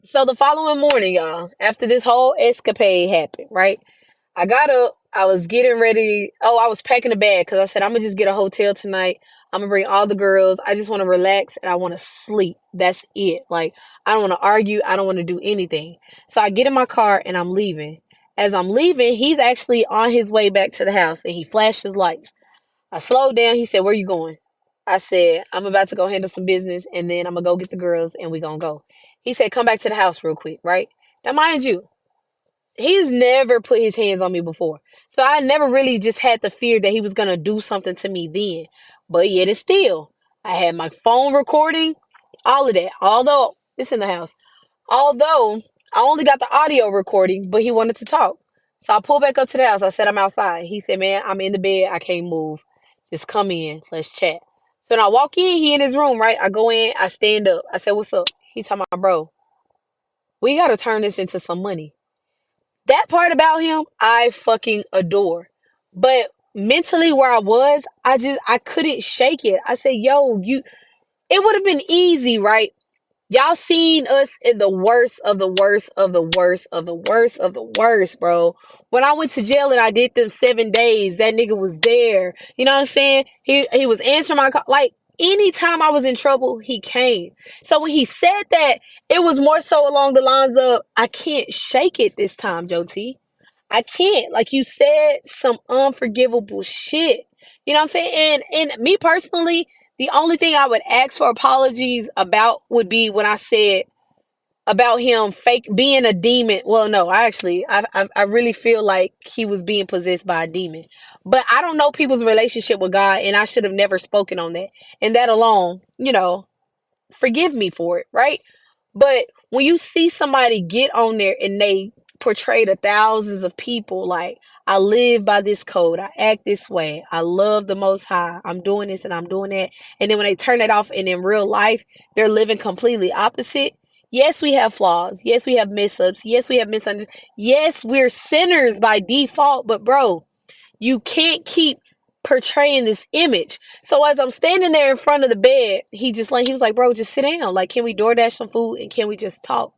So the following morning, y'all, after this whole escapade happened, right? I got up. I was getting ready. Oh, I was packing a bag because I said, I'm going to just get a hotel tonight. I'm going to bring all the girls. I just want to relax and I want to sleep. That's it. Like, I don't want to argue. I don't want to do anything. So I get in my car and I'm leaving. As I'm leaving, he's actually on his way back to the house and he flashed his lights. I slowed down. He said, "Where you going?" I said, "I'm about to go handle some business and then I'm going to go get the girls and we going to go." He said, "Come back to the house real quick," right? Now, mind you, he's never put his hands on me before. So I never really just had the fear that he was going to do something to me then. But yet it's still, I had my phone recording, all of that. Although it's in the house. Although I only got the audio recording, but he wanted to talk. So I pulled back up to the house. I said, "I'm outside." He said, "Man, I'm in the bed. I can't move. Just come in. Let's chat." So when I walk in, he in his room, right? I go in, I stand up. I said, "What's up?" He talking about, "Bro, we got to turn this into some money." That part about him, I fucking adore. But mentally where I was, I couldn't shake it. I said, "Yo, it would have been easy, right? Y'all seen us in the worst of the worst of the worst of the worst of the worst, bro. When I went to jail and I did them 7 days, that nigga was there. You know what I'm saying? He was answering my call. Like anytime I was in trouble, he came. So when he said that, it was more so along the lines of, I can't shake it this time, Joe T. I can't. Like you said, some unforgivable shit. You know what I'm saying? And me personally, the only thing I would ask for apologies about would be when I said about him fake being a demon. Well, no, I really feel like he was being possessed by a demon. But I don't know people's relationship with God, and I should have never spoken on that. And that alone, forgive me for it, right? But when you see somebody get on there and they portray to thousands of people, like, I live by this code, I act this way, I love the Most High, I'm doing this and I'm doing that, and then when they turn it off and in real life, they're living completely opposite. Yes, we have flaws. Yes, we have mess-ups. Yes, we have misunderstandings. Yes, we're sinners by default, but bro, you can't keep portraying this image. So as I'm standing there in front of the bed, he was like, "Bro, just sit down. Like, can we DoorDash some food and can we just talk?"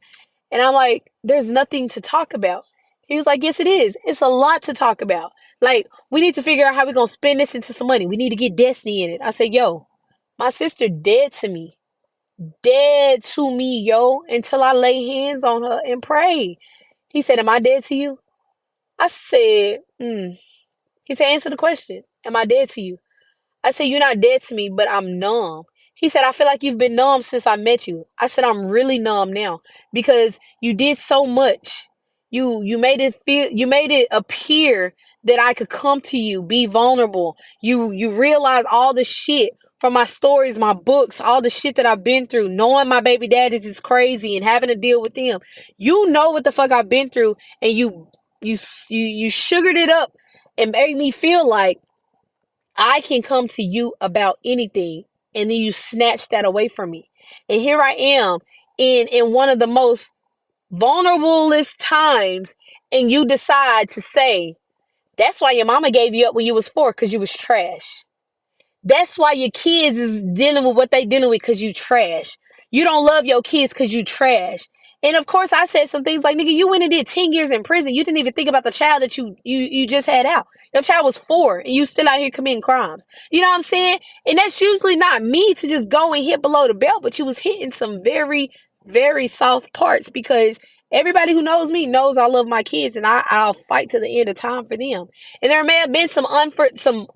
And I'm like, "There's nothing to talk about." He was like, "Yes, it is. It's a lot to talk about. Like, we need to figure out how we're gonna spend this into some money. We need to get Destiny in it." I said, "Yo, my sister dead to me. Dead to me, yo, until I lay hands on her and pray." He said, "Am I dead to you?" I said, He said, "Answer the question. Am I dead to you?" I said, "You're not dead to me, but I'm numb." He said, "I feel like you've been numb since I met you." I said, "I'm really numb now because you did so much. You made it appear that I could come to you, be vulnerable. You realize all the shit from my stories, my books, all the shit that I've been through, knowing my baby daddies is crazy and having to deal with them. You know what the fuck I've been through, and you sugared it up and made me feel like I can come to you about anything, and then you snatch that away from me. And here I am in one of the most vulnerablest times, and you decide to say, that's why your mama gave you up when you was 4, because you was trash. That's why your kids is dealing with what they dealing with, because you trash. You don't love your kids because you trash. And of course, I said some things like, "Nigga, you went and did 10 years in prison. You didn't even think about the child that you just had out. Your child was 4 and you still out here committing crimes." You know what I'm saying? And that's usually not me to just go and hit below the belt, but you was hitting some very, very soft parts, because everybody who knows me knows I love my kids, and I'll fight to the end of time for them. And there may have been some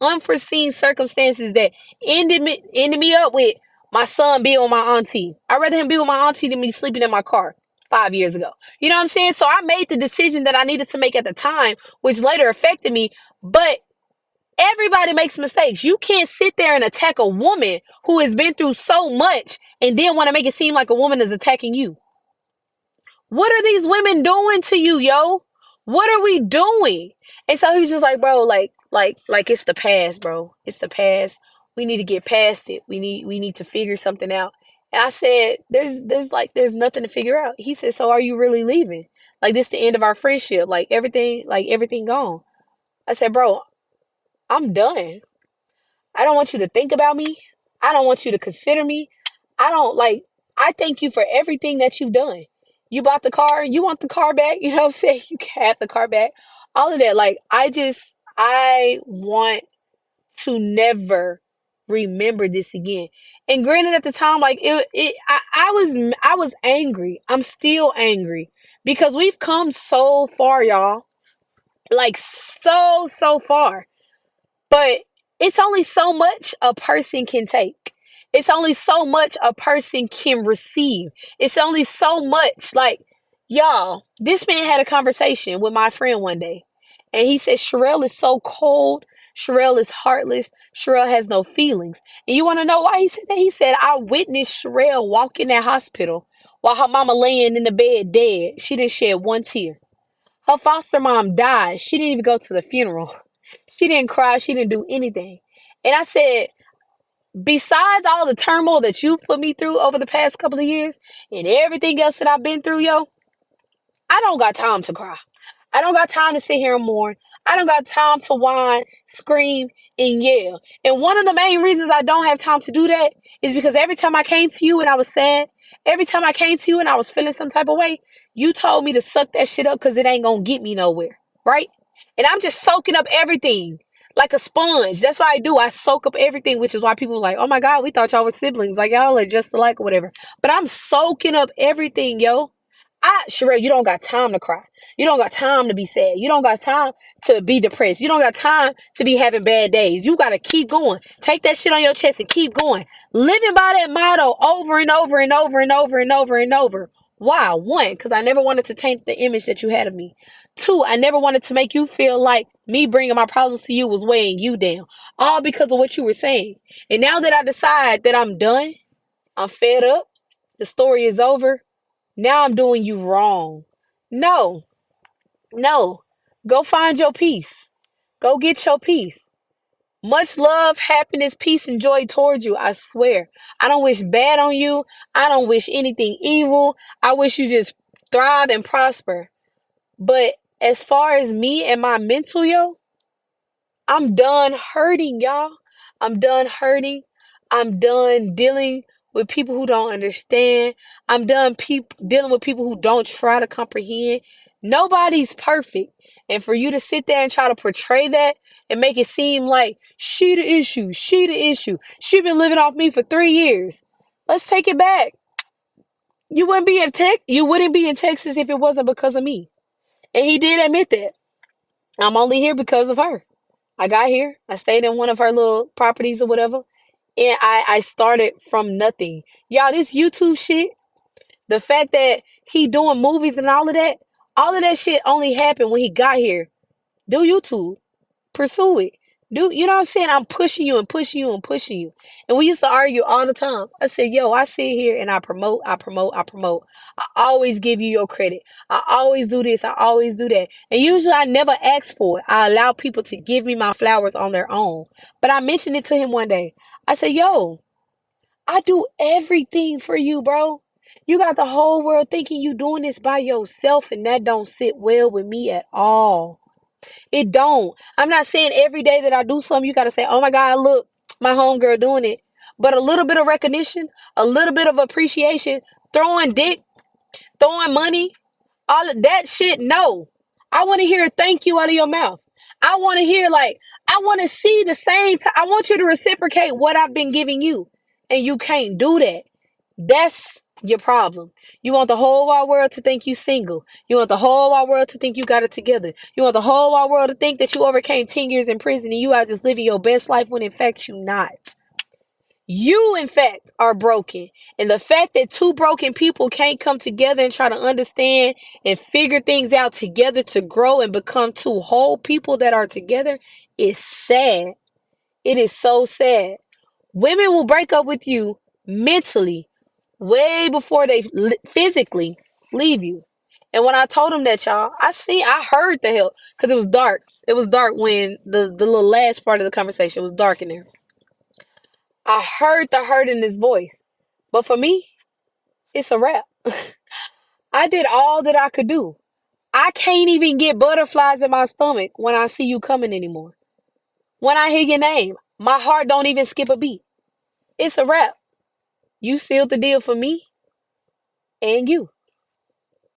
unforeseen circumstances that ended me up with my son being with my auntie. I'd rather him be with my auntie than me sleeping in my car 5 years ago. You know what I'm saying? So I made the decision that I needed to make at the time, which later affected me. But everybody makes mistakes. You can't sit there and attack a woman who has been through so much and then want to make it seem like a woman is attacking you. What are these women doing to you, yo? What are we doing? And so he was just like, "Bro, like it's the past, bro. It's the past. We need to get past it. We need to figure something out." And I said, there's nothing to figure out. He said, "So are you really leaving? Like, this the end of our friendship? Like everything gone?" I said, "Bro, I'm done. I don't want you to think about me. I don't want you to consider me. I don't like I thank you for everything that you've done. You bought the car, you want the car back, you know what I'm saying? You can have the car back. All of that. Like, I want to never remember this again. And granted, at the time, like I was angry. I'm still angry because we've come so far, y'all. Like, so far. But it's only so much a person can take. It's only so much a person can receive. It's only so much. Like, y'all, this man had a conversation with my friend one day. And he said, Sherelle is so cold. Sherelle is heartless. Sherelle has no feelings. And you want to know why he said that? He said, I witnessed Sherelle walk in that hospital while her mama laying in the bed dead. She didn't shed one tear. Her foster mom died. She didn't even go to the funeral. She didn't cry. She didn't do anything. And I said, besides all the turmoil that you've put me through over the past couple of years and everything else that I've been through, yo, I don't got time to cry. I don't got time to sit here and mourn. I don't got time to whine, scream, and yell. And one of the main reasons I don't have time to do that is because every time I came to you and I was sad, every time I came to you and I was feeling some type of way, you told me to suck that shit up because it ain't gonna get me nowhere, right? And I'm just soaking up everything like a sponge. That's what I do. I soak up everything, which is why people are like, oh my God, we thought y'all were siblings. Like, y'all are just alike or whatever. But I'm soaking up everything, yo. Sherelle, you don't got time to cry. You don't got time to be sad. You don't got time to be depressed. You don't got time to be having bad days. You got to keep going. Take that shit on your chest and keep going. Living by that motto over and over and over and over and over and over. Why? One, because I never wanted to taint the image that you had of me. Two, I never wanted to make you feel like me bringing my problems to you was weighing you down. All because of what you were saying. And now that I decide that I'm done, I'm fed up, the story is over, now I'm doing you wrong. No, no. Go find your peace. Go get your peace. Much love, happiness, peace, and joy towards you. I swear. I don't wish bad on you. I don't wish anything evil. I wish you just thrive and prosper. But as far as me and my mental, yo, I'm done hurting, y'all. I'm done hurting. I'm done dealing with people who don't understand. I'm done dealing with people who don't try to comprehend. Nobody's perfect. And for you to sit there and try to portray that and make it seem like she the issue, she the issue. She been living off me for 3 years. Let's take it back. You wouldn't be in Texas if it wasn't because of me. And he did admit that. I'm only here because of her. I got here. I stayed in one of her little properties or whatever. And I started from nothing. Y'all, this YouTube shit, the fact that he doing movies and all of that shit only happened when he got here. Do YouTube. Pursue it. You know what I'm saying? I'm pushing you and pushing you and pushing you. And we used to argue all the time. I said, yo, I sit here and I promote, I promote, I promote. I always give you your credit. I always do this. I always do that. And usually I never ask for it. I allow people to give me my flowers on their own. But I mentioned it to him one day. I said, yo, I do everything for you, bro. You got the whole world thinking you doing this by yourself, and that don't sit well with me at all. It don't. I'm not saying every day that I do something, you got to say, oh my God, look, my homegirl doing it. But a little bit of recognition, a little bit of appreciation, throwing dick, throwing money, all of that shit, no. I want to hear a thank you out of your mouth. I want to hear, like, I want to see the same time. I want you to reciprocate what I've been giving you. And you can't do that. That's your problem. You want the whole wide world to think you single. You want the whole wide world to think you got it together. You want the whole wide world to think that you overcame 10 years in prison and you are just living your best life when in fact you not. You, in fact, are broken. And the fact that two broken people can't come together and try to understand and figure things out together to grow and become two whole people that are together is sad. It is so sad. Women will break up with you mentally way before they physically leave you. And when I told him that, y'all, I heard the help because it was dark. It was dark when the little last part of the conversation was dark in there. I heard the hurt in his voice. But for me, it's a wrap. I did all that I could do. I can't even get butterflies in my stomach when I see you coming anymore. When I hear your name, my heart don't even skip a beat. It's a wrap. You sealed the deal for me and you.